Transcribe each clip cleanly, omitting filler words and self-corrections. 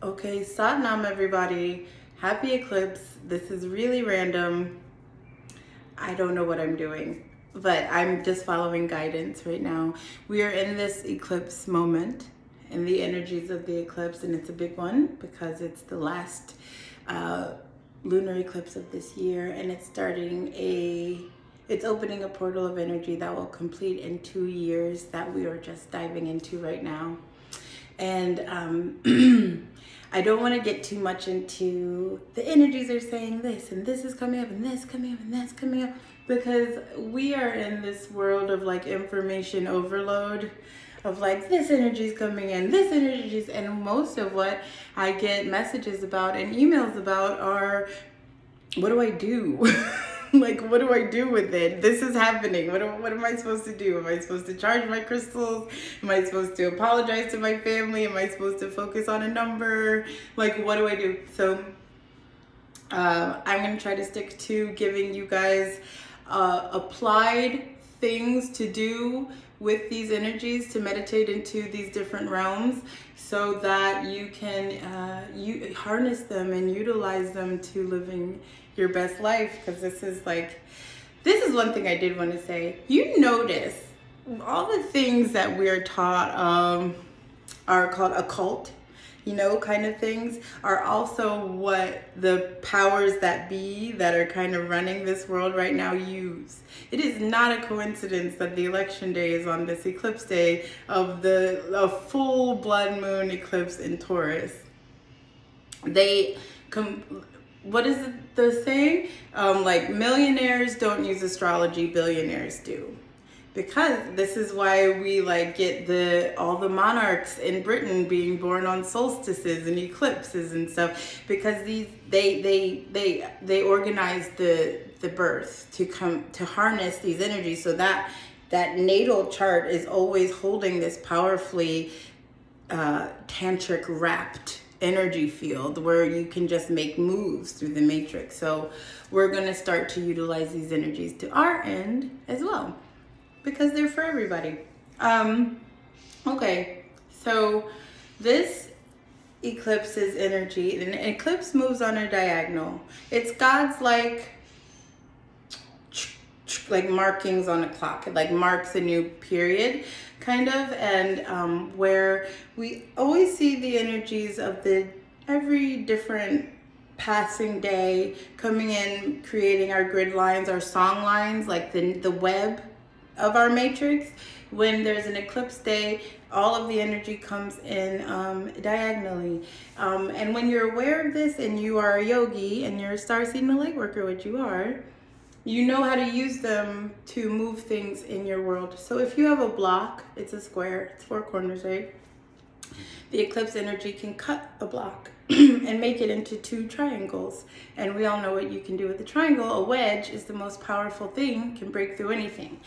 Okay, Satnam everybody. Happy eclipse. This is really random. I don't know what I'm doing, but I'm just following guidance right now. We are in this eclipse moment and the energies of the eclipse, and it's a big one because it's the last lunar eclipse of this year, and it's opening a portal of energy that will complete in 2 years that we are just diving into right now. And I don't want to get too much into the energies are saying this and this is coming up and this coming up and that's coming up, because we are in this world of like information overload of like this energy is coming in, this energy is, and most of what I get messages about and emails about are, what do I do? Like, what do I do with it? This is happening. What am I supposed to do? Am I supposed to charge my crystals? Am I supposed to apologize to my family? Am I supposed to focus on a number? Like, what do I do? So I'm going to try to stick to giving you guys applied things to do with these energies, to meditate into these different realms so that you can you harness them and utilize them to living your best life. Because this is one thing I did want to say. You notice all the things that we're taught are called occult, kind of things, are also what the powers that be that are kind of running this world right now use. It is not a coincidence that the election day is on this eclipse day of a full blood moon eclipse in Taurus. What is the saying? Like, millionaires don't use astrology, billionaires do. Because this is why we get all the monarchs in Britain being born on solstices and eclipses and stuff, because they organize the birth to harness these energies, so that natal chart is always holding this powerfully tantric wrapped energy field where you can just make moves through the matrix. So we're going to start to utilize these energies to our end as well, because they're for everybody. Okay, so this eclipse's energy, an eclipse moves on a diagonal. It's God's like markings on a clock. It marks a new period, kind of, and where we always see the energies of every different passing day coming in, creating our grid lines, our song lines, like the web of our matrix. When there's an eclipse day, all of the energy comes in diagonally. And when you're aware of this and you are a yogi and you're a starseed and a light worker, which you are, you know how to use them to move things in your world. So if you have a block, it's a square, it's 4 corners, right? The eclipse energy can cut a block and make it into 2 triangles. And we all know what you can do with a triangle. A wedge is the most powerful thing, can break through anything,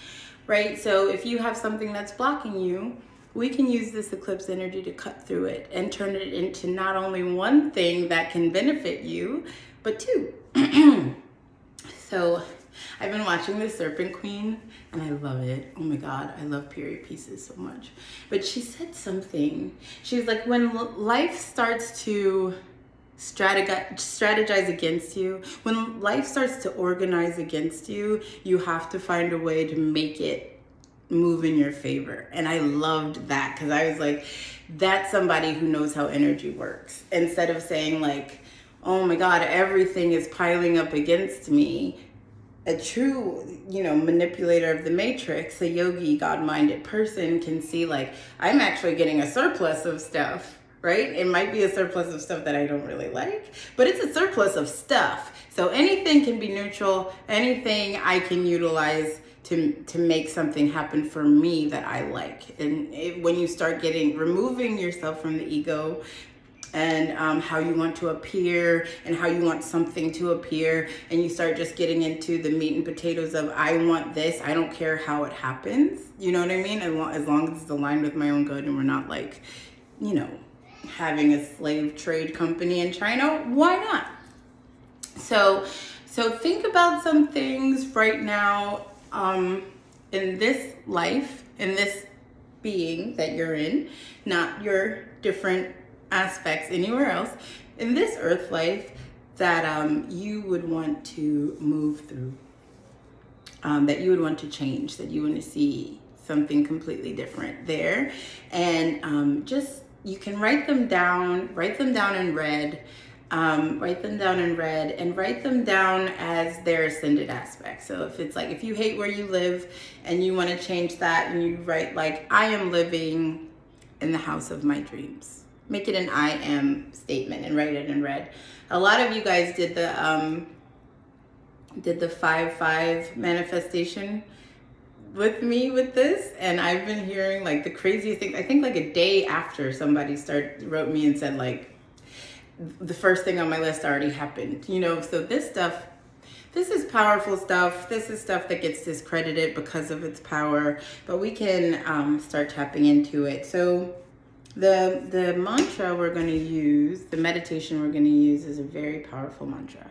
right? So if you have something that's blocking you, we can use this eclipse energy to cut through it and turn it into not only one thing that can benefit you, but 2. So I've been watching The Serpent Queen and I love it. Oh my God, I love period pieces so much. But she said something. She was like, when life starts to strategize against you, when life starts to organize against you, you have to find a way to make it move in your favor. And I loved that, because I was like, that's somebody who knows how energy works. Instead of saying like, oh my God, everything is piling up against me. A true, manipulator of the matrix, a yogi, God-minded person can see like, I'm actually getting a surplus of stuff, right? It might be a surplus of stuff that I don't really like, but it's a surplus of stuff. So anything can be neutral. Anything I can utilize to make something happen for me that I like. And when you start removing yourself from the ego, and how you want to appear and how you want something to appear, and you start just getting into the meat and potatoes of, I want this, I don't care how it happens, you know what I mean, as long as it's aligned with my own good and we're not having a slave trade company in China, why not? So think about some things right now in this life, in this being that you're in, not your different aspects anywhere else in this earth life that you would want to move through, that you would want to change, that you want to see something completely different there. And just, you can write them down in red. Write them down in red and write them down as their ascended aspect. So if it's like, if you hate where you live and you want to change that, and you write like, I am living in the house of my dreams. Make it an I am statement and write it in red. A lot of you guys did the 5-5 manifestation with me with this, and I've been hearing like the craziest things. I think like a day after somebody wrote me and said like, the first thing on my list already happened, you know. So this is powerful stuff. This is stuff that gets discredited because of its power, but we can start tapping into it. So the mantra we're going to use, the meditation we're going to use, is a very powerful mantra.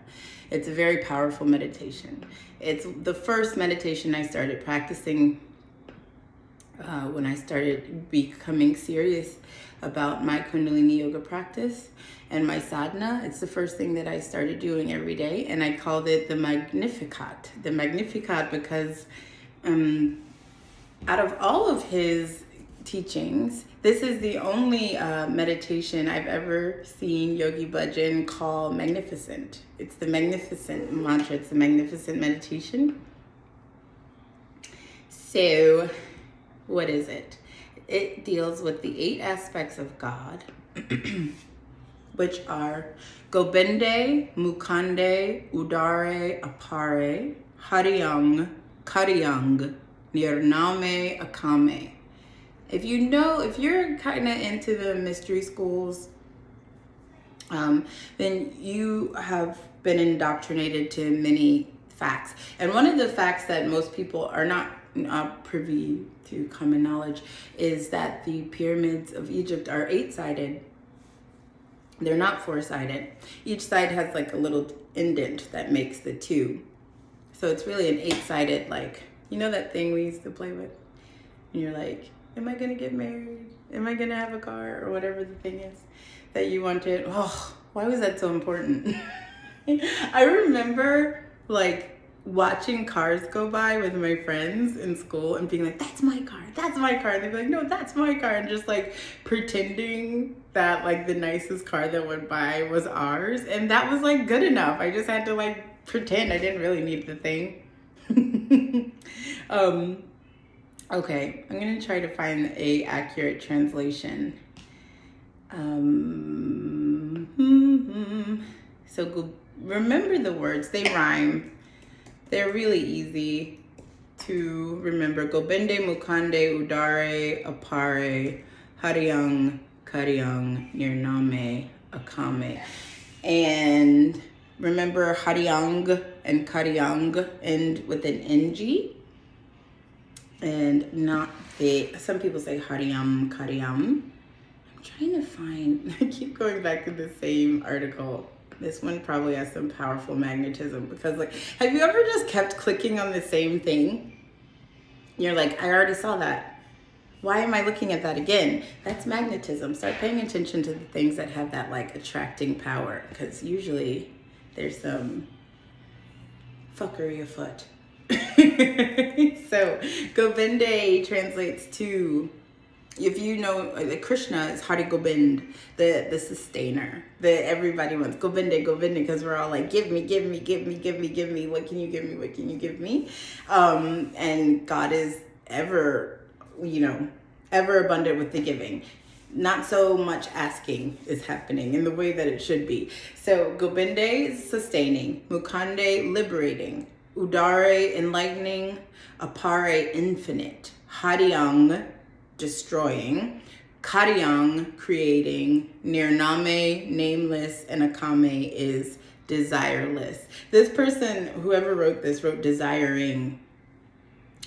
It's a very powerful meditation. It's the first meditation I started practicing when I started becoming serious about my Kundalini yoga practice and my sadhana. It's the first thing that I started doing every day, and I called it the Magnificat. The Magnificat because out of all of his teachings, this is the only meditation I've ever seen Yogi Bhajan call magnificent. It's the magnificent mantra. It's the magnificent meditation. So what is it? It deals with the 8 aspects of God, which are Gobinday, Mukanday, Udaaray, Apaaray, Hariang, Kariang, Nirnamay, Akamay. If you're kind of into the mystery schools, then you have been indoctrinated to many facts. And one of the facts that most people are not privy to common knowledge is that the pyramids of Egypt are 8-sided. They're not 4-sided. Each side has like a little indent that makes the 2. So it's really an 8-sided, like, you know that thing we used to play with? And you're like, am I going to get married? Am I going to have a car? Or whatever the thing is that you wanted. Oh, why was that so important? I remember like watching cars go by with my friends in school and being like, that's my car, that's my car. And they'd be like, no, that's my car. And just like pretending that like the nicest car that went by was ours. And that was like good enough. I just had to like pretend. I didn't really need the thing. Okay, I'm gonna try to find a accurate translation. So remember the words, they rhyme. They're really easy to remember. Gobinday, Mukanday, Udaaray, Apaaray, Hariang, Kariang, Nirnamay, Akamay. And remember Hariang and Kariang end with an NG. And not some people say Hariam, Kariam. I'm trying to find, I keep going back to the same article. This one probably has some powerful magnetism because like, have you ever just kept clicking on the same thing? You're like, I already saw that. Why am I looking at that again? That's magnetism. Start paying attention to the things that have that like attracting power, because usually there's some fuckery afoot. So Gobinday translates to, if you know, Krishna is Hari Gobind, the sustainer, the everybody wants Gobinday, because we're all like, give me, what can you give me, what can you give me? And God is ever abundant with the giving. Not so much asking is happening in the way that it should be. So Gobinday is sustaining, Mukanday liberating, Udaaray enlightening, Apaaray infinite, Hariang destroying, Kariang creating, Nirnamay nameless, and Akamay is desireless. This person, whoever wrote this, wrote desiring,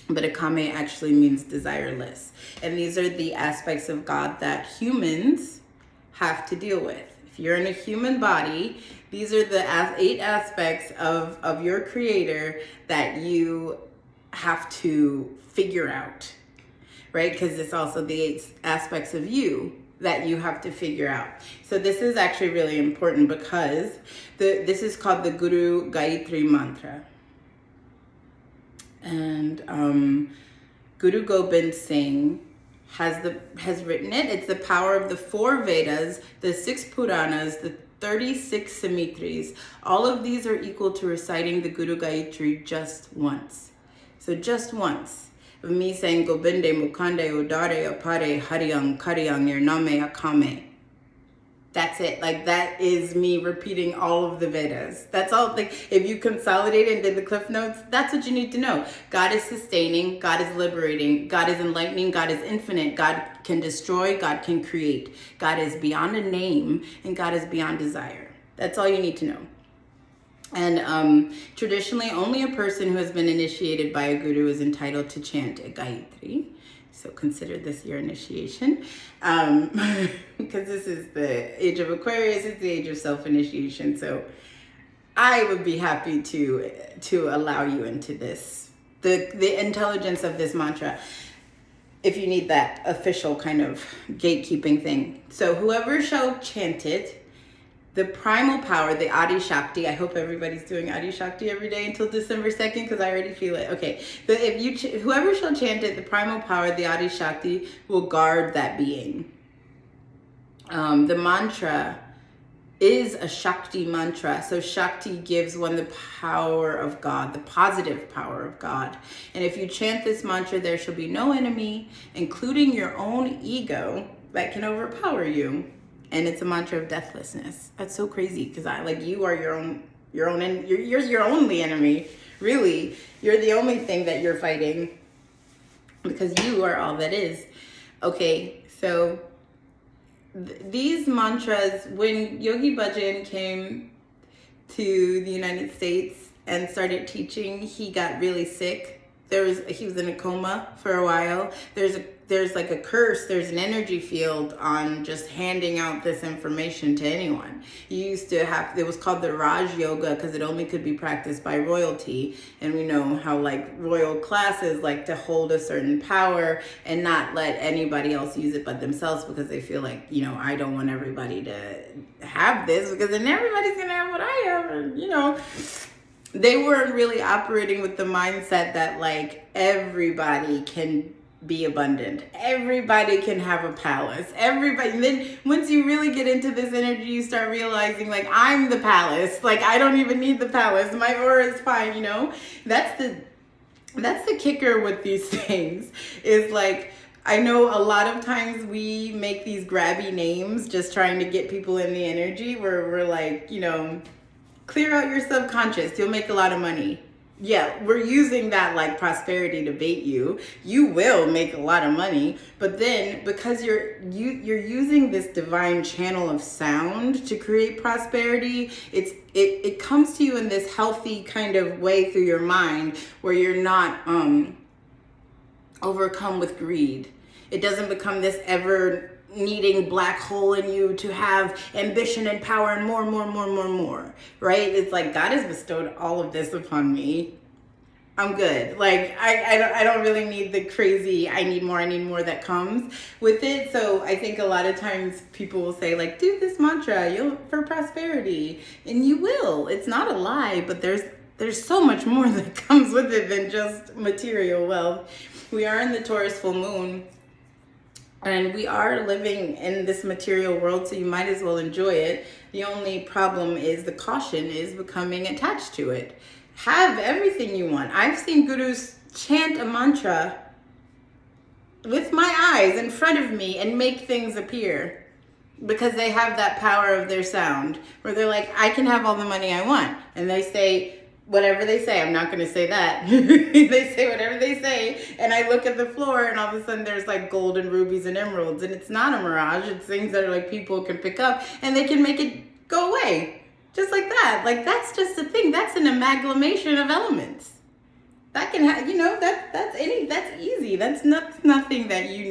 but Akamay actually means desireless. And these are the aspects of God that humans have to deal with. If you're in a human body, these are the 8 aspects of your creator that you have to figure out, right? Because it's also the 8 aspects of you that you have to figure out. So this is actually really important because this is called the Guru Gayatri mantra. And Guru Gobind Singh has written it. It's the power of the 4 Vedas, the 6 Puranas, the 36 Samitris. All of these are equal to reciting the Guru Gayatri just once. So just once. Of me saying Gobinday, Mukanday, Udaaray, Apaaray, Hariang, Kariang, Nirnamay, Akamay. That's it. Like, that is me repeating all of the Vedas. That's all. Like, if you consolidate and did the cliff notes, that's what you need to know. God is sustaining. God is liberating. God is enlightening. God is infinite. God can destroy. God can create. God is beyond a name, and God is beyond desire. That's all you need to know. And traditionally, only a person who has been initiated by a guru is entitled to chant a Gayatri. So consider this your initiation, because this is the age of Aquarius. It's the age of self-initiation. So I would be happy to allow you into this, the intelligence of this mantra, if you need that official kind of gatekeeping thing. So whoever shall chant it, the primal power, the Adi Shakti. I hope everybody's doing Adi Shakti every day until December 2nd, because I already feel it. Okay, but if whoever shall chant it, the primal power, the Adi Shakti, will guard that being. The mantra is a Shakti mantra. So Shakti gives one the power of God, the positive power of God. And if you chant this mantra, there shall be no enemy, including your own ego, that can overpower you. And it's a mantra of deathlessness. That's so crazy, because you are you're your only enemy. Really, you're the only thing that you're fighting, because you are all that is. Okay, so these mantras, when Yogi Bhajan came to the United States and started teaching, he got really sick. He was in a coma for a while. There's like a curse, there's an energy field on just handing out this information to anyone. It was called the Raj Yoga because it only could be practiced by royalty. And we know how like royal classes like to hold a certain power and not let anybody else use it but themselves, because they feel like, I don't want everybody to have this, because then everybody's gonna have what I have. And they weren't really operating with the mindset that like everybody can be abundant. Everybody can have a palace. Everybody. And then once you really get into this energy, you start realizing like, I'm the palace. Like, I don't even need the palace. My aura is fine, That's the kicker with these things, is like, I know a lot of times we make these grabby names just trying to get people in the energy where we're like, clear out your subconscious. You'll make a lot of money. Yeah, we're using that like prosperity to bait you. You will make a lot of money, but then because you're using this divine channel of sound to create prosperity, it comes to you in this healthy kind of way through your mind where you're not overcome with greed. It doesn't become this ever needing black hole in you to have ambition and power and more, right? It's like, God has bestowed all of this upon me. I'm good. Like, I don't really need the crazy, I need more that comes with it. So I think a lot of times people will say like, do this mantra, for prosperity, and you will. It's not a lie, but there's so much more that comes with it than just material wealth. We are in the Taurus full moon, and we are living in this material world, so you might as well enjoy it. The only problem is the caution is becoming attached to it. Have everything you want. I've seen gurus chant a mantra with my eyes in front of me and make things appear, because they have that power of their sound, where they're like, I can have all the money I want. And they say whatever they say. I'm not going to say that. They say whatever they say, and I look at the floor, and all of a sudden there's like gold and rubies and emeralds, and it's not a mirage. It's things that are like people can pick up, and they can make it go away just like that. Like, that's just a thing. That's an amalgamation of elements. That can have, that's easy. That's nothing that you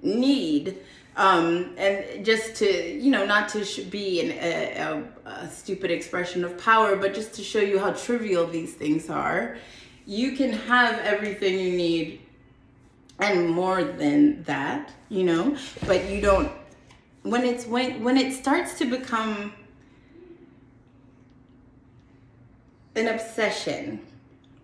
need. And just to, not to be a stupid expression of power, but just to show you how trivial these things are. You can have everything you need and more than that, you know, but you don't, when it starts to become an obsession,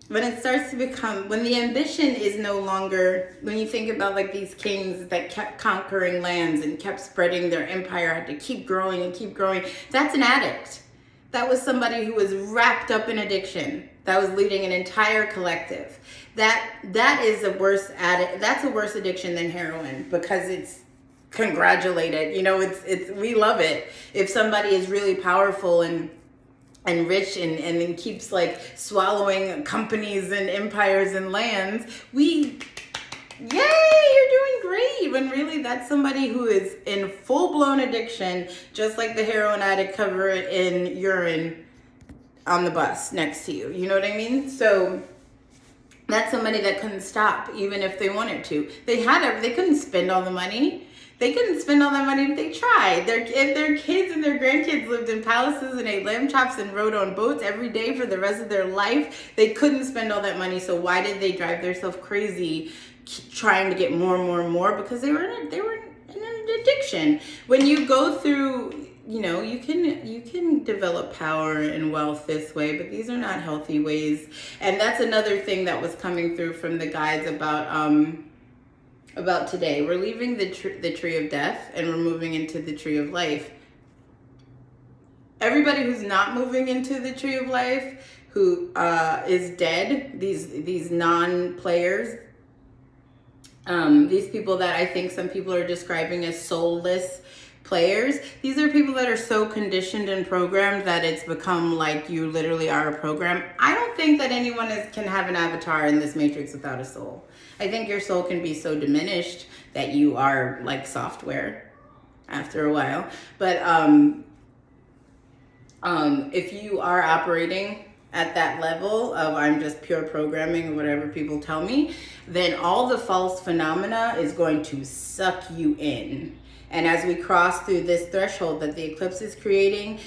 when it starts to become, when the ambition is no longer, when you think about like these kings that kept conquering lands and kept spreading their empire, had to keep growing and keep growing, that's an addict. That was somebody who was wrapped up in addiction. That was leading an entire collective. That is a worse addict. That's a worse addiction than heroin, because it's congratulated. You know, it's we love it. If somebody is really powerful and rich and then keeps like swallowing companies and empires and lands, yay, you're doing great. When really that's somebody who is in full-blown addiction, just like the heroin addict cover it in urine on the bus next to you. You know what I mean? So that's somebody that couldn't stop even if they wanted to. They couldn't spend all the money. They couldn't spend all that money if they tried. If their kids and their grandkids lived in palaces and ate lamb chops and rode on boats every day for the rest of their life, they couldn't spend all that money. So why did they drive themselves crazy trying to get more and more and more? Because they were in an addiction. When you go through, you know, you can develop power and wealth this way, but these are not healthy ways. And that's another thing that was coming through from the guides about today. We're leaving the tree of death and we're moving into the tree of life. Everybody who's not moving into the tree of life, who is dead, these non-players, these people that I think some people are describing as soulless players, these are people that are so conditioned and programmed that it's become like you literally are a program. I don't think that anyone can have an avatar in this matrix without a soul. I think your soul can be so diminished that you are like software after a while. But if you are operating at that level of I'm just pure programming or whatever people tell me, then all the false phenomena is going to suck you in. And as we cross through this threshold that the eclipse is creating,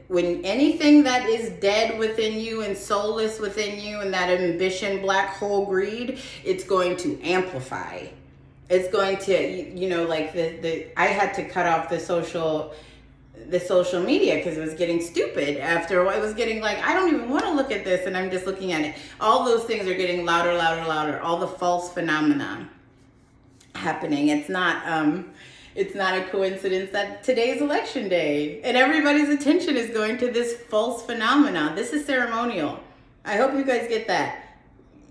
when anything that is dead within you and soulless within you and that ambition, black hole greed, it's going to amplify. It's going to, you know, like I had to cut off the social media because it was getting stupid after a while. It was getting like, I don't even want to look at this and I'm just looking at it. All those things are getting louder, louder, louder. All the false phenomena happening. It's not a coincidence that today's election day and everybody's attention is going to this false phenomena. This is ceremonial. I hope you guys get that.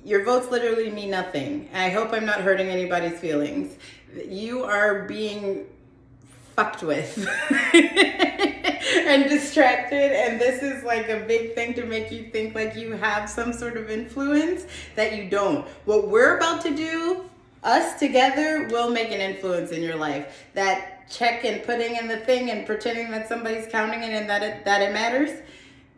Your votes literally mean nothing. And I hope I'm not hurting anybody's feelings. You are being fucked with and distracted, and this is like a big thing to make you think like you have some sort of influence that you don't. What we're about to do, us together, will make an influence in your life. That check and putting in the thing and pretending that somebody's counting it and that it matters.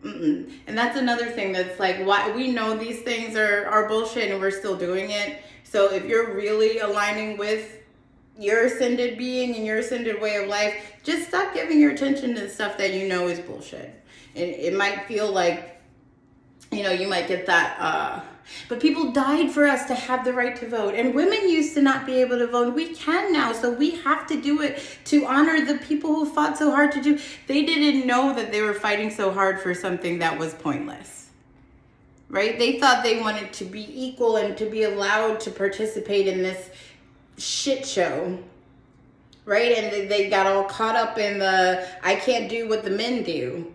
Mm-mm. And that's another thing that's like, why we know these things are bullshit and we're still doing it. So if you're really aligning with your ascended being and your ascended way of life, just stop giving your attention to stuff that you know is bullshit. And it might feel like, you know, you might get that, but people died for us to have the right to vote. And women used to not be able to vote. We can now, so we have to do it to honor the people who fought so hard to do. They didn't know that they were fighting so hard for something that was pointless, right? They thought they wanted to be equal and to be allowed to participate in this shit show, right? And they got all caught up in the I can't do what the men do,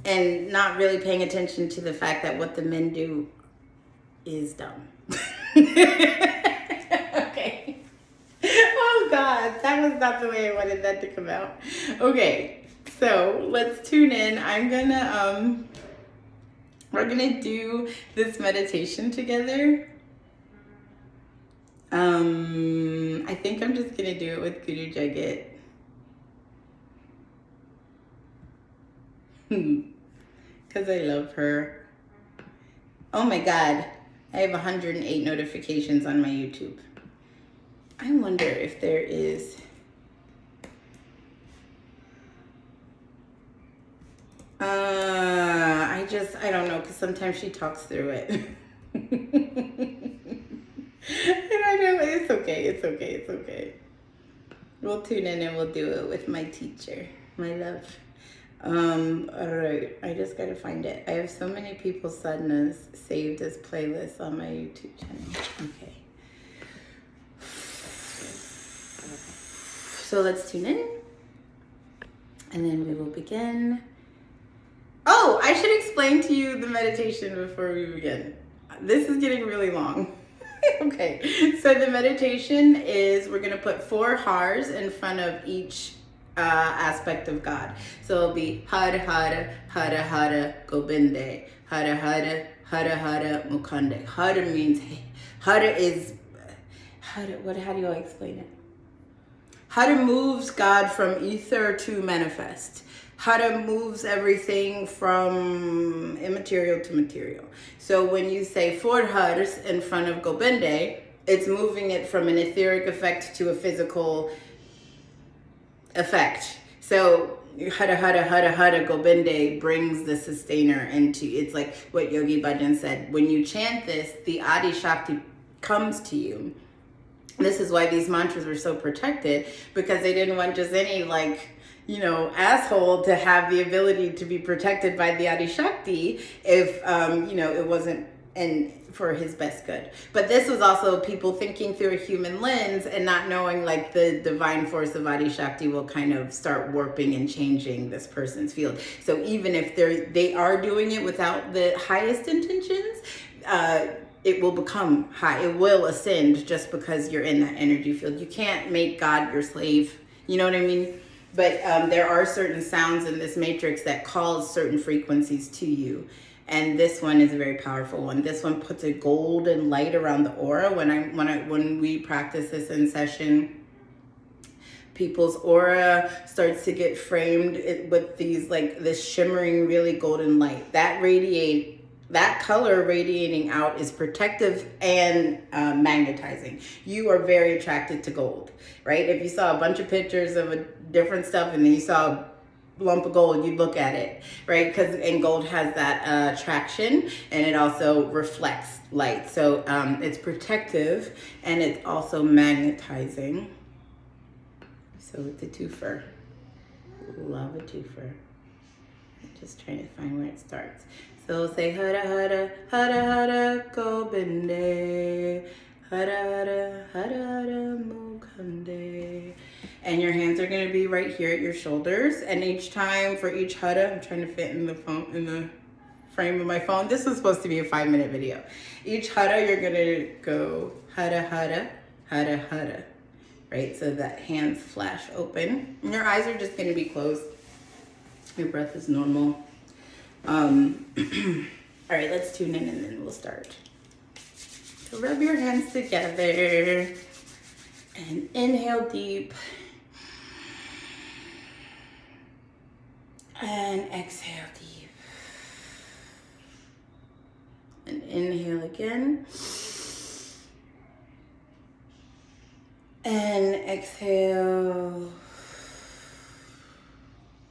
and not really paying attention to the fact that what the men do is dumb. Okay. Oh God, that was not the way I wanted that to come out. Okay, so let's tune in. We're gonna do this meditation together. I think I'm just gonna do it with Guru Jagat. Because I love her. Oh my God, I have 108 notifications on my YouTube. I wonder if there is I don't know, because sometimes she talks through it. okay. It's okay. It's okay. We'll tune in and we'll do it with my teacher, my love. All right. I just gotta find it. I have so many people's sadhanas saved as playlists on my YouTube channel. Okay. So let's tune in, and then we will begin. Oh, I should explain to you the meditation before we begin. This is getting really long. Okay, so the meditation is we're going to put 4 hars in front of each aspect of God. So it'll be Hara Hara, Hara Hara, Gobinday, Hara Hara, Hara Hara, Mukanday. Hara means, Hara is, how do I explain it? Hara moves God from ether to manifest. Hara moves everything from immaterial to material. So when you say 4 hars in front of Gobinday, it's moving it from an etheric effect to a physical effect. So Hara Hara Hara Hara Gobinday brings the sustainer into, it's like what Yogi Bhajan said, when you chant this, the Adi Shakti comes to you. This is why these mantras were so protected, because they didn't want just any asshole to have the ability to be protected by the Adi Shakti if, it wasn't for his best good. But this was also people thinking through a human lens and not knowing like the divine force of Adi Shakti will kind of start warping and changing this person's field. So even if they are doing it without the highest intentions, it will become high. It will ascend just because you're in that energy field. You can't make God your slave. You know what I mean? But there are certain sounds in this matrix that cause certain frequencies to you. And this one is a very powerful one. This one puts a golden light around the aura. When we practice this in session, people's aura starts to get framed with these this shimmering, really golden light. That color radiating out is protective and magnetizing. You are very attracted to gold, right? If you saw a bunch of pictures of different stuff and then you saw a lump of gold, you'd look at it, right? And gold has that attraction, and it also reflects light. So it's protective and it's also magnetizing. So with the twofer, love a twofer. Just trying to find where it starts. So we'll say Hara Hara, Hara Hara, Gobinday, Hara Hara, Hara Hara, Mukanday. And your hands are going to be right here at your shoulders. And each time for each Hara, I'm trying to fit in the frame of my phone. This was supposed to be a 5-minute video. Each Hara, you're going to go Hara Hara, Hara Hara, right? So that hands flash open. And your eyes are just going to be closed. Your breath is normal. All right, let's tune in and then we'll start. So rub your hands together and inhale deep and exhale deep and inhale again and exhale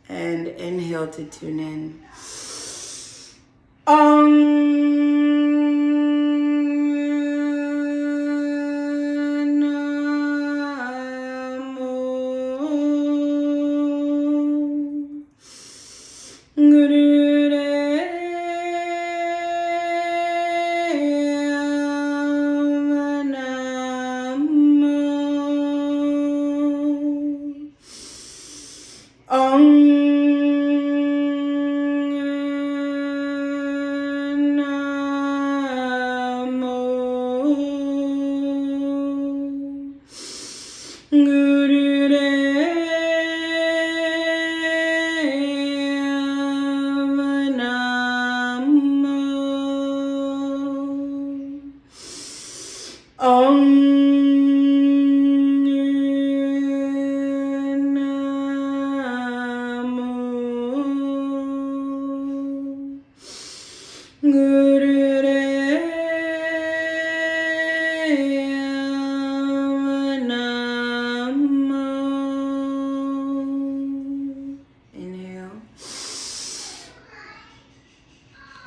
and inhale to tune in.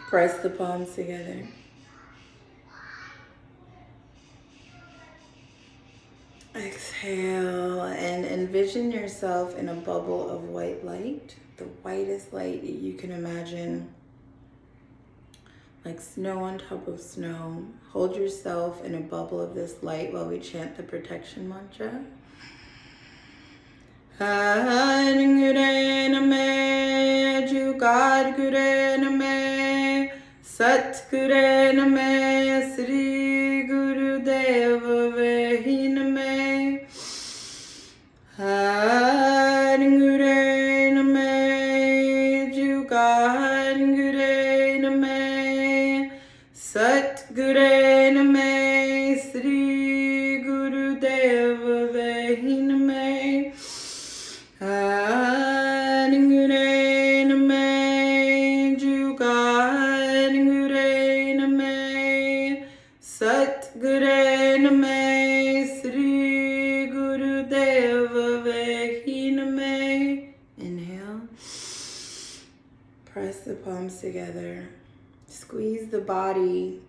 Press the palms together. Exhale and envision yourself in a bubble of white light, the whitest light that you can imagine, like snow on top of snow. Hold yourself in a bubble of this light while we chant the protection mantra. Nirnamay, Jugaad Gure Name, Sat Gure Name, Sri Guru Deva Vehi Name, Gure Name, Jugaad Gure Name, Sat Gure Name, Sri Guru Deva Vehi Name. Inhale. Press the palms together. Squeeze the body.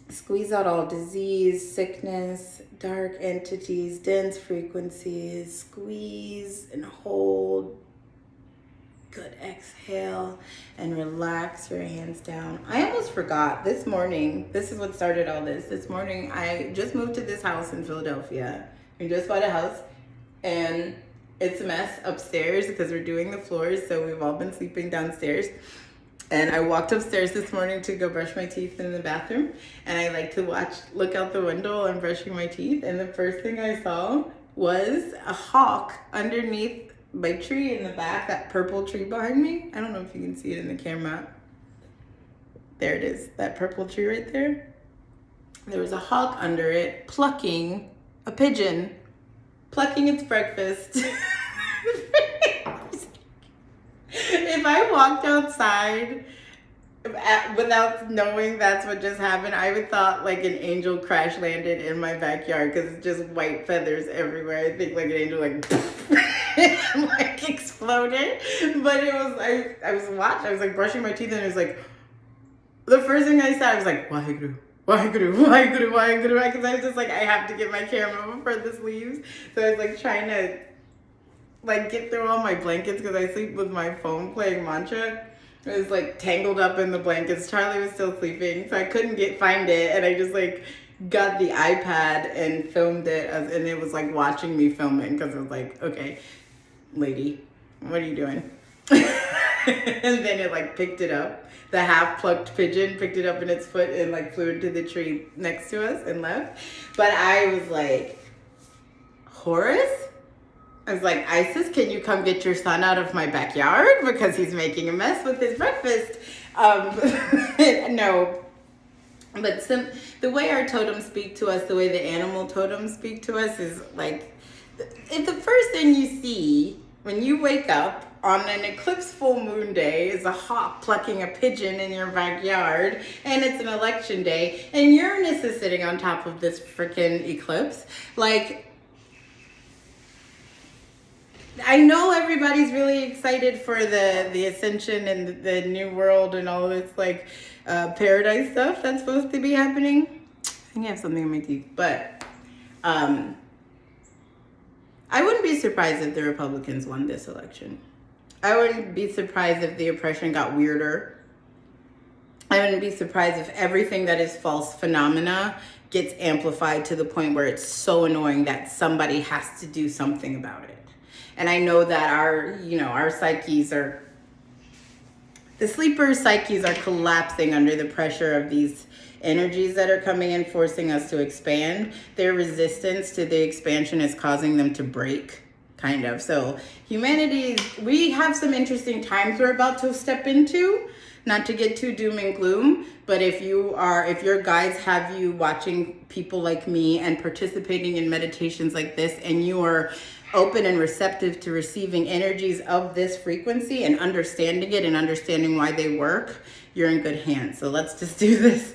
Squeeze out all disease, sickness, dark entities, dense frequencies. Squeeze and hold. Good. Exhale and relax your hands down. I almost forgot this morning. This is what started all this. This morning, I just moved to this house in Philadelphia. We just bought a house and it's a mess upstairs because we're doing the floors. So we've all been sleeping downstairs. And I walked upstairs this morning to go brush my teeth in the bathroom. And I like to look out the window while I'm brushing my teeth. And the first thing I saw was a hawk underneath my tree in the back, that purple tree behind me. I don't know if you can see it in the camera. There it is, that purple tree right there. There was a hawk under it plucking a pigeon, plucking its breakfast. If I walked outside without knowing that's what just happened, I would thought like an angel crash landed in my backyard because it's just white feathers everywhere. I think like an angel like exploded. But it was, I was watching, I was like brushing my teeth and it was like, the first thing I said, I was like, Waheguru, Waheguru, Waheguru, Waheguru, because I was just like, I have to get my camera before this leaves. So I was like trying to like get through all my blankets because I sleep with my phone playing mantra. It was like tangled up in the blankets. Charlie was still sleeping, so I couldn't find it, and I just like got the iPad and filmed it, and it was like watching me filming because it was like, okay, lady, what are you doing? And then it like picked it up. The half-plucked pigeon picked it up in its foot and like flew into the tree next to us and left. But I was like, Horus? I was like, Isis, can you come get your son out of my backyard because he's making a mess with his breakfast? No. But the way our totems speak to us, the way the animal totems speak to us is like, if the first thing you see when you wake up on an eclipse full moon day is a hawk plucking a pigeon in your backyard, and it's an election day, and Uranus is sitting on top of this freaking eclipse, like, I know everybody's really excited for the ascension and the new world and all this like paradise stuff that's supposed to be happening. I think I have something in my teeth, but I wouldn't be surprised if the Republicans won this election. I wouldn't be surprised if the oppression got weirder. I wouldn't be surprised if everything that is false phenomena gets amplified to the point where it's so annoying that somebody has to do something about it. And I know that our psyches are, the sleepers' psyches are collapsing under the pressure of these energies that are coming in, forcing us to expand. Their resistance to the expansion is causing them to break, kind of. So humanity, we have some interesting times we're about to step into, not to get too doom and gloom, but if your guides have you watching people like me and participating in meditations like this, and you are open and receptive to receiving energies of this frequency and understanding it and understanding why they work, you're in good hands. So let's just do this.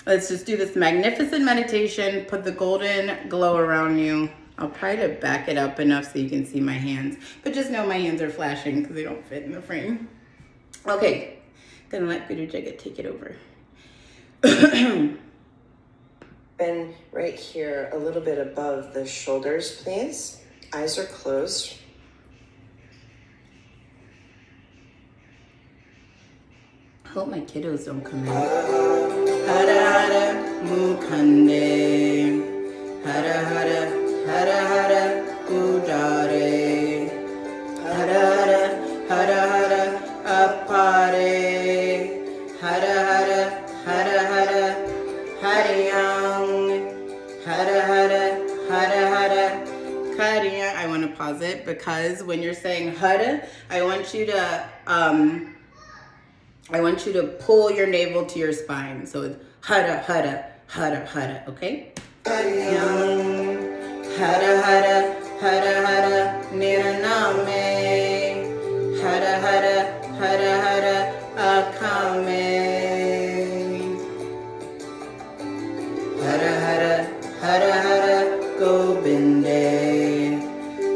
Let's just do this magnificent meditation. Put the golden glow around you. I'll try to back it up enough so you can see my hands, but just know my hands are flashing because they don't fit in the frame. Okay, gonna let Guru Jagat take it over. Bend right here a little bit above the shoulders, please. Eyes are closed. I hope my kiddos don't come in. Hara hara Mukanday. Hara hara hara hara Udaaray. Hara hara hara Apaaray. Hara hara Hariang. Hara hara Kariang. I want to pause it because when you're saying hara, I want you to pull your navel to your spine. So it's hara hara hara hara, okay? Hariang. Hara hara Nirnamay. Hara hara Akamay. Hara hara Gobinday.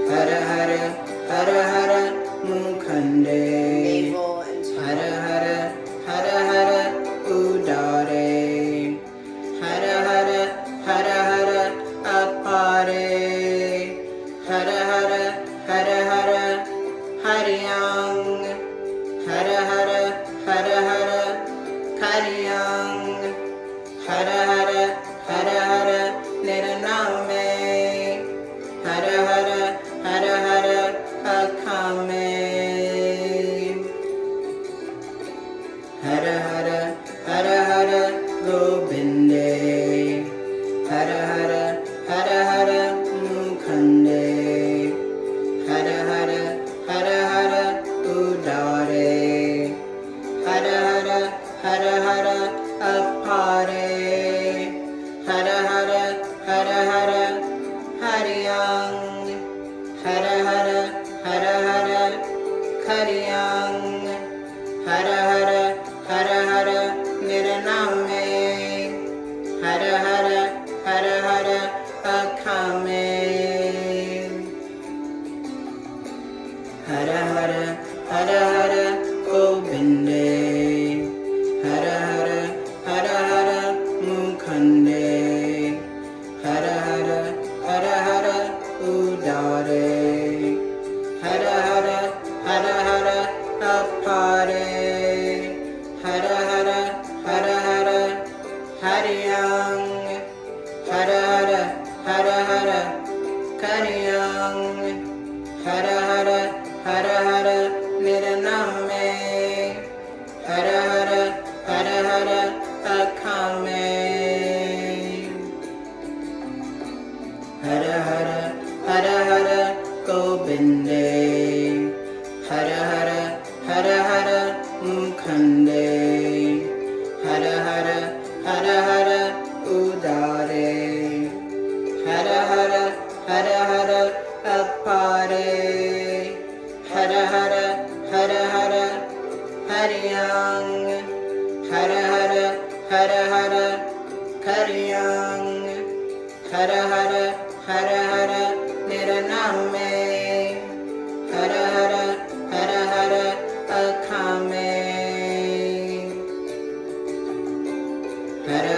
Hara hara Mukanday. Hara hara Udaaray. Hara hara Apaaray. Hara hara Hariang. Hara hara Kariang. Hara hara Nirnamay. Hara hara Akamay. Hara hara Gobinday. Hara hara Mukanday. Hara hara Udaaray. Hara hara Apaaray. Hara hara Hariang. Hara hara Kariang. Hara hara Nirnamay. Hara hara Akamay. Hara hara Gobinday. Hara hara Mukanday. Hara hara Udaaray. Hara hara Apaaray. Hara hara Hariang. Hara hara Kariang. Hara hara Nirnamay. Hara hara Akamay. Hara hara Gobinday. Hara hara Mukanday. Hara hara Udaaray. Hara hara Apaaray. Hara hara Hariang. Hara hara Kariang. Hara hara Nirnamay. Hara hara Akamay. Hara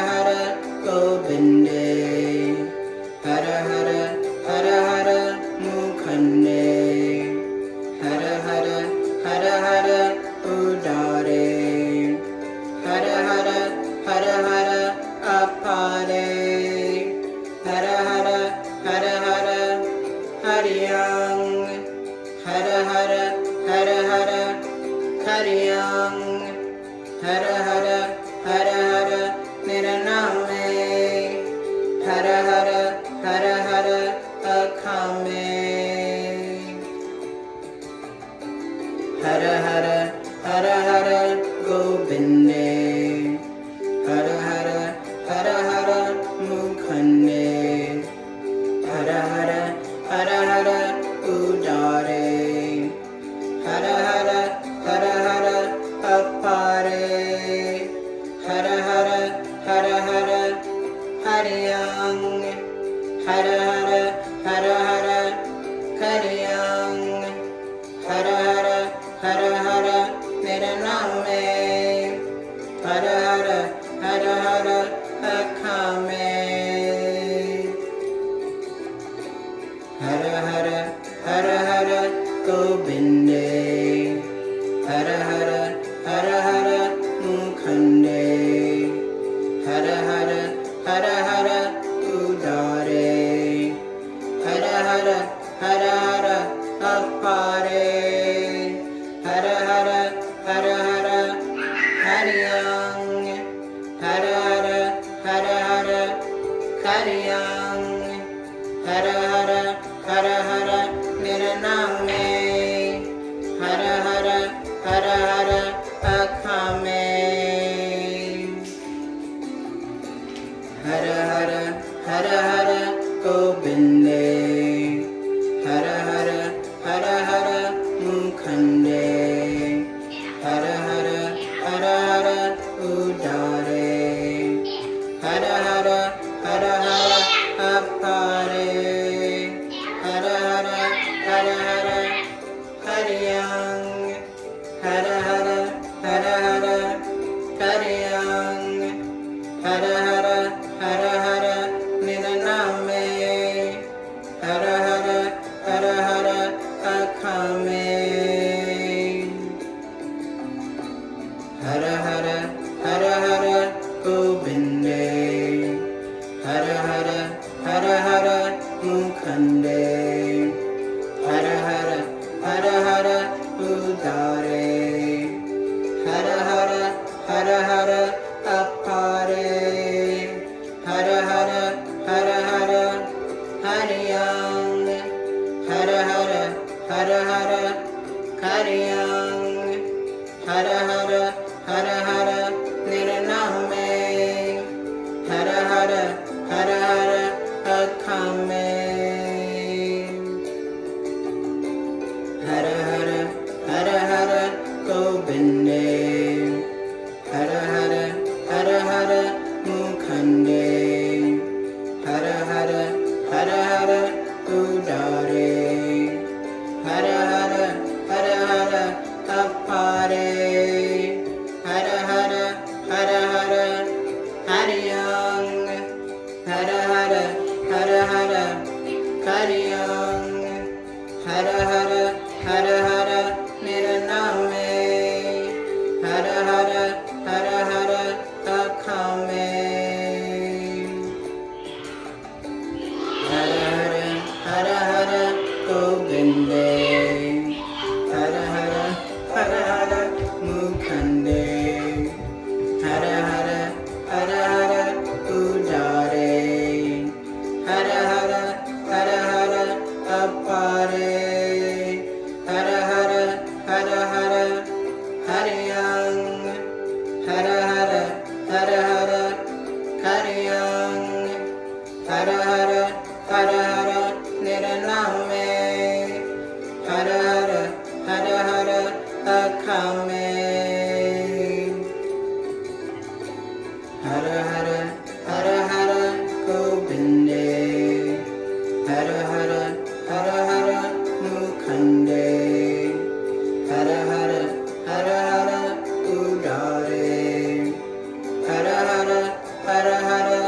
hara Gobinday. Hara hara Mukanday. Hara hara Udaaray. Hara hara Apaaray. Hara hara Hariang. Hara hara Kariang. Hara hara Nirnamay. Hara hara Akamay. Hara hara Gobinday. Hara hara Mukanday. Hara hara Udaaray. Hara hara Gobinday, Hara Hara, Hara Hara, Mukanday, Hara Hara, Hara Hara, Udaaray, Hara Hara, Hara Hara, Apaaray, Hara Hara, Hara Hara, Hariang, Hara Hara, Hara Hara, Kariang, Hara Hara, Hara Hara, Nirnamay, Hara Hara, Hara Hara, Akamay, Hara Hara, Hara Hara, Gobinday, Hara Hara, Hara Hara, Mukanday, Hara Hara, Hara Hara, Udaaray, Hara Hara, Hara Hara, Apaaray, Hara Hara, Hara Hara, Hariang, Hara Hara, Hara Hara, Kariang, Hara Hara, Hara Hara, Nirnamay, Hara Hara, Hara Hara, Akamay, Hara Hara, Hara Hara, Gobinday, Hara Hara, Hara Hara, Mukanday, Hara Hara, Hara Hara, Udaaray, Hara Hara, Hara Hara, Apaaray, Hara Hara, Hara Hara, Hariang, Hara Hara, Hara Hara, Kariang, Hara Hara, Hara Hara, Nirnamay, Hara Hara, Hara Hara, Akamay, Hara Hara, Hara Hara, Gobinday, Hara Hara, Hara Hara, Mukanday, Hara Hara, Hara Hara, Udaaray, Hara Hara, Hara Hara, Apaaray, Hara Hara, Hara Hara, Hariang, Hara Hara, Hara Hara, Kariang, Hara Hara, Hara Hara, Nirnamay, Hara Hara, Hara Hara, Akamay, Hara Hara, Hara Hara, Gobinday, Hara Hara, Hara Hara, Mukanday, Hara Hara, Hara Hara, Udaaray, Hara Hara, Hara Hara, Apaaray, Hara Hara, Hara Hara, Hariang, Hara Hara, Hara Hara, Kariang, Hara Hara, Hara Hara, Nirnamay, Hara Hara, Hara Hara, Akamay, Hara Hara, Hara Hara, Gobinday, Hara Hara, Hara Hara, Mukanday, Hara Hara, Hara Hara, Udaaray, Hara Hara, Hara Hara,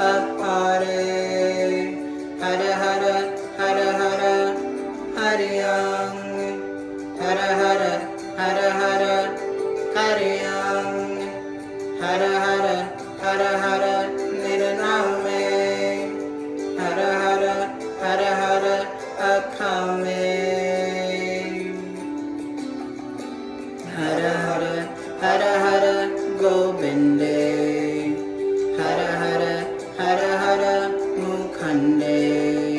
Apaaray, Hara Hara, Hara Hara, Hariang, Hara Hara, Hara Hara, Kariang, Hara Hara, Hara Hara, Nirnamay, Hara Hara, Hara Hara, Akamay, Hara Hara, Hara Hara, Gobinday, Hara Hara, Hara Hara, Mukanday,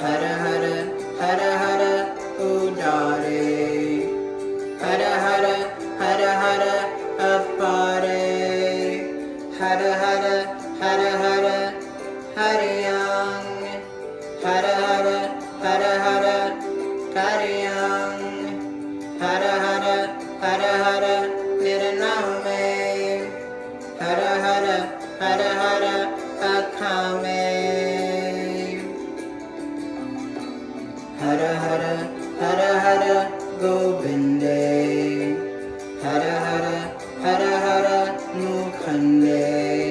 Hara Hara, Hara Hara, Udaaray, Hara Hara, Hara Hara, Apaaray, Hara Hara, Hara Hara, Hariang, Hara Hara, Hara Hara, Kariang, Hara Hara, Hara Hara, Nirnamay, Hara Hara, Hara Hara, Akamay, Hara Hara, Hara Hara, Gobinday, Hara Hara, Hara Hara, Mukanday,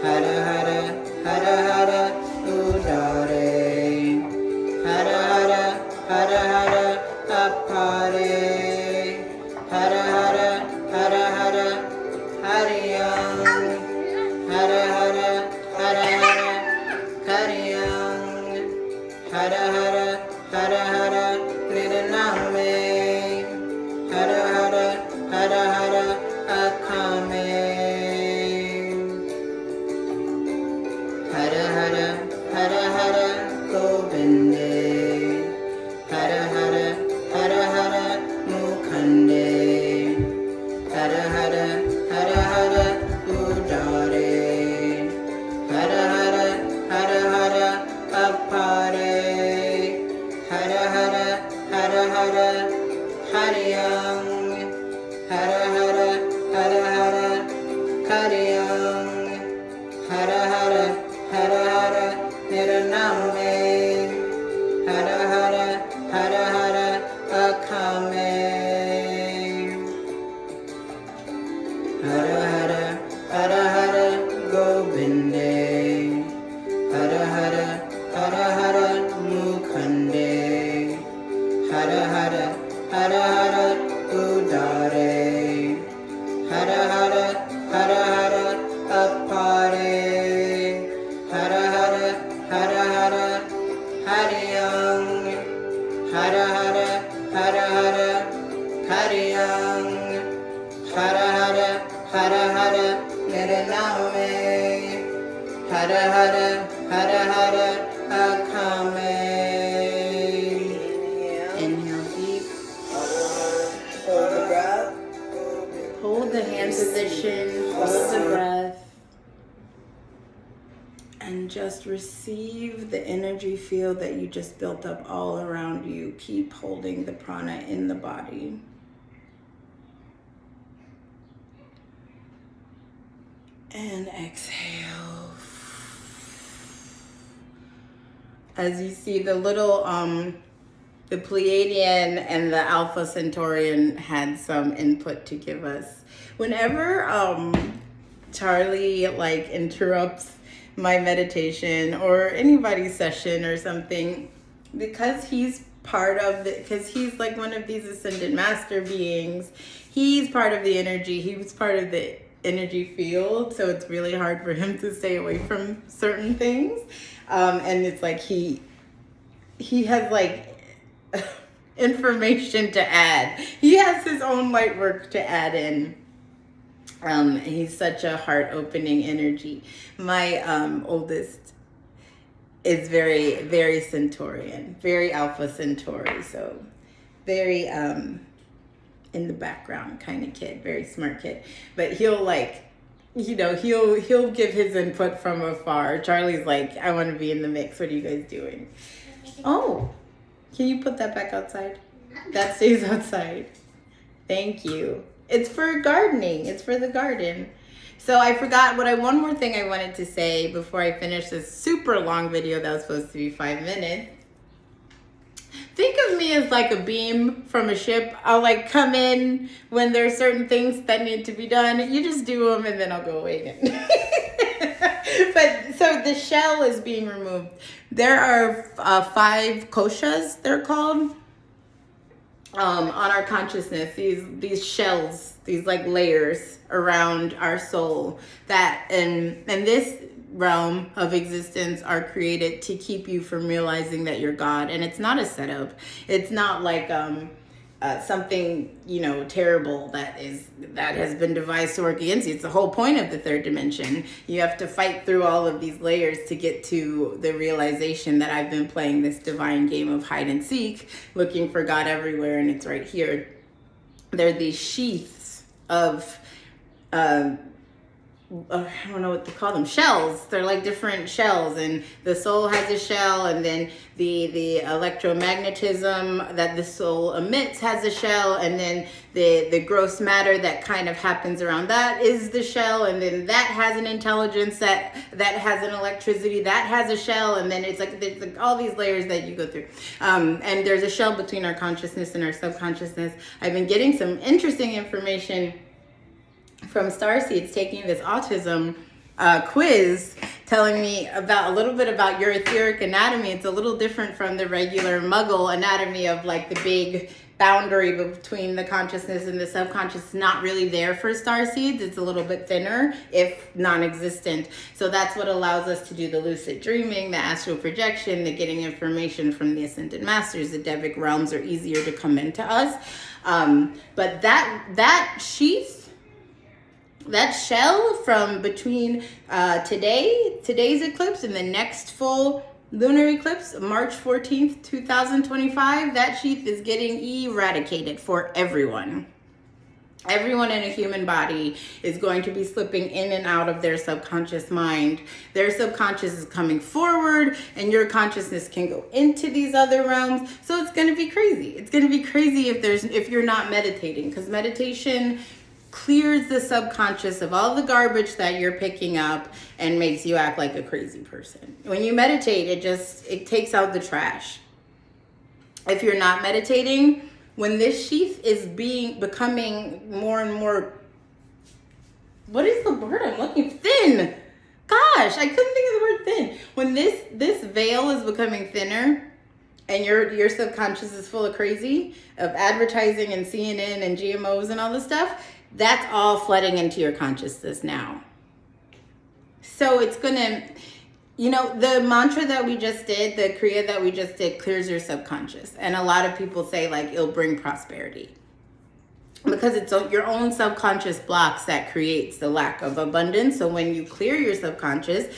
Hara Hara, Hara Hara, Udaaray, Hara Hara, Hara Hara, Apaaray, Hara Hara, Hara Hara, Hariang, Hara Hara, Hara Hara, Kariang, Hara Hara, Hara Hara, Nirnamay, Hara Hara, Hara Hara, Akamay, Hara Hara, Hara Hara, Gobinday, Hara Hara, Hara Hara, Mukanday, Hara Hara, Hara Hara, Udaaray, Hara Hara, Hara Hara, Apaaray, Hara Hara, Hara Hara, Hariang, Hara Hara, Hara Hara, Kariang, Hara Hara, Hara Hara, Nirnamay, Hara Hara, Hara Hara, Akamay, Hara Hara, Hara Hara, Gobinday, Hara Hara, Hara Hara, Mukanday, Hara Hara, Hara Hara, Udaaray, Hara Hara, Hara Hara, Apaaray, Hara Hara, Hara Hara, Hariang, Hara Hara, Hara Hara, Kariang, Hara Hara, Hara Hara, Nirnamay, Hara Hara, Hara Hara, Akamay. Inhale deep. Hold the breath. Hold the hand position, hold the breath, and just receive the energy field that you just built up all around you. Keep holding the prana in the body. And exhale. As you see, the little the Pleiadian and the Alpha Centaurian had some input to give us. Whenever Charlie like interrupts my meditation or anybody's session or something, because he's like one of these ascended master beings, he's part of the energy, he's part of the energy field, so it's really hard for him to stay away from certain things. And it's like he has like information to add. He has his own light work to add in. He's such a heart-opening energy. My oldest is very, very Centaurian, very Alpha Centauri, so very in the background kind of kid, very smart kid. But he'll like, he'll give his input from afar. Charlie's like, I want to be in the mix. What are you guys doing? Oh, can you put that back outside? That stays outside. Thank you. It's for gardening. It's for the garden. So I forgot one more thing I wanted to say before I finish this super long video that was supposed to be 5 minutes. Think of me as like a beam from a ship. I'll like come in when there's certain things that need to be done. You just do them and then I'll go away again. But so the shell is being removed. There are 5 koshas, they're called, on our consciousness. These shells, these like layers around our soul that in this realm of existence are created to keep you from realizing that you're God. And it's not a setup. It's not like something terrible that has been devised to work against you. It's the whole point of the third dimension. You have to fight through all of these layers to get to the realization that I've been playing this divine game of hide and seek, looking for God everywhere, and it's right here. There are these sheaths of I don't know what to call them, shells. They're like different shells, and the soul has a shell, and then the electromagnetism that the soul emits has a shell, and then the gross matter that kind of happens around that is the shell, and then that has an intelligence that has an electricity that has a shell, and then it's like there's like all these layers that you go through, and there's a shell between our consciousness and our subconsciousness. I've been getting some interesting information from Starseeds, taking this autism quiz, telling me about a little bit about your etheric anatomy. It's a little different from the regular Muggle anatomy of like the big boundary between the consciousness and the subconscious. Is not really there for starseeds. It's a little bit thinner, if non-existent. So that's what allows us to do the lucid dreaming, the astral projection, the getting information from the ascended masters. The Devic realms are easier to come into us. But that sheath, that shell from between today's eclipse and the next full lunar eclipse, March 14th, 2025, that sheath is getting eradicated for everyone. Everyone in a human body is going to be slipping in and out of their subconscious mind. Their subconscious is coming forward and your consciousness can go into these other realms. So it's going to be crazy. It's going to be crazy if you're not meditating, because meditation clears the subconscious of all the garbage that you're picking up and makes you act like a crazy person. When you meditate, it takes out the trash. If you're not meditating, when this sheath is becoming more and more, what is the word I'm looking for? Thin. Gosh, I couldn't think of the word thin. When this veil is becoming thinner and your subconscious is full of crazy, of advertising and CNN and GMOs and all this stuff, that's all flooding into your consciousness now. So it's gonna, the mantra that we just did, the Kriya that we just did, clears your subconscious. And a lot of people say like it'll bring prosperity, because it's your own subconscious blocks that creates the lack of abundance. So when you clear your subconscious,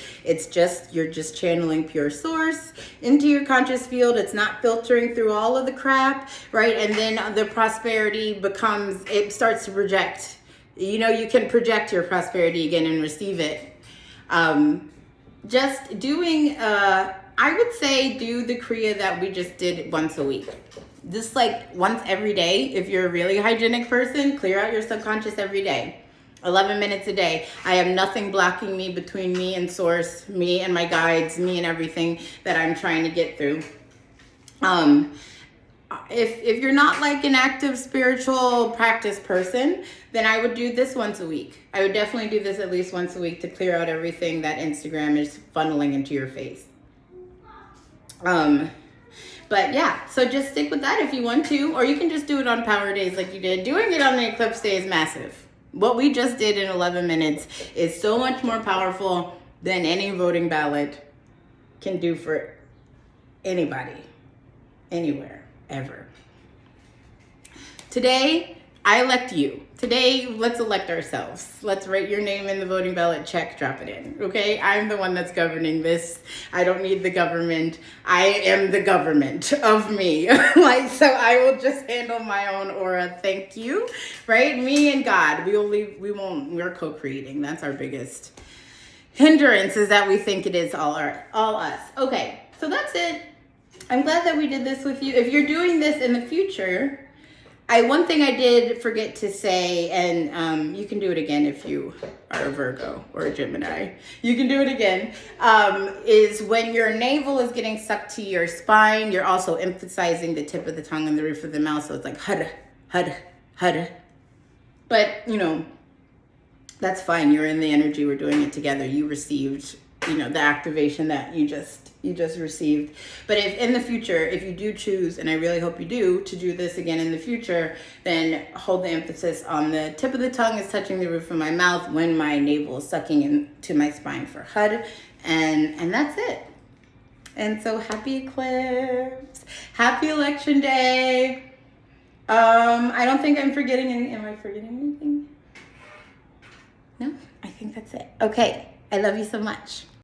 you're just channeling pure source into your conscious field. It's not filtering through all of the crap, right? And then the prosperity it starts to project. You can project your prosperity again and receive it. Just doing, I would say do the Kriya that we just did once a week. Just like once every day. If you're a really hygienic person, clear out your subconscious every day. 11 minutes a day. I have nothing blocking me between me and source, me and my guides, me and everything that I'm trying to get through. If you're not like an active spiritual practice person, then I would do this once a week. I would definitely do this at least once a week to clear out everything that Instagram is funneling into your face. But yeah, so just stick with that if you want to, or you can just do it on power days like you did. Doing it on the eclipse day is massive. What we just did in 11 minutes is so much more powerful than any voting ballot can do for anybody, anywhere, ever. Today, I elect you. Today, let's elect ourselves. Let's write your name in the voting ballot, check, drop it in, okay? I'm the one that's governing this. I don't need the government. I am the government of me. So I will just handle my own aura, thank you, right? Me and God, we're co-creating. That's our biggest hindrance, is that we think it is all us. Okay, so that's it. I'm glad that we did this with you. If you're doing this in the future, one thing I did forget to say, and you can do it again if you are a Virgo or a Gemini. You can do it again, is when your navel is getting sucked to your spine, you're also emphasizing the tip of the tongue and the roof of the mouth. So it's like, hud, hud, hud. But, that's fine. You're in the energy. We're doing it together. You received, the activation that you just received. But if in the future, if you do choose, and I really hope you do, to do this again in the future, then hold the emphasis on the tip of the tongue is touching the roof of my mouth when my navel is sucking into my spine for HUD. And that's it. And so happy eclipse. Happy election day. I don't think I'm forgetting anything. Am I forgetting anything? No, I think that's it. Okay. I love you so much.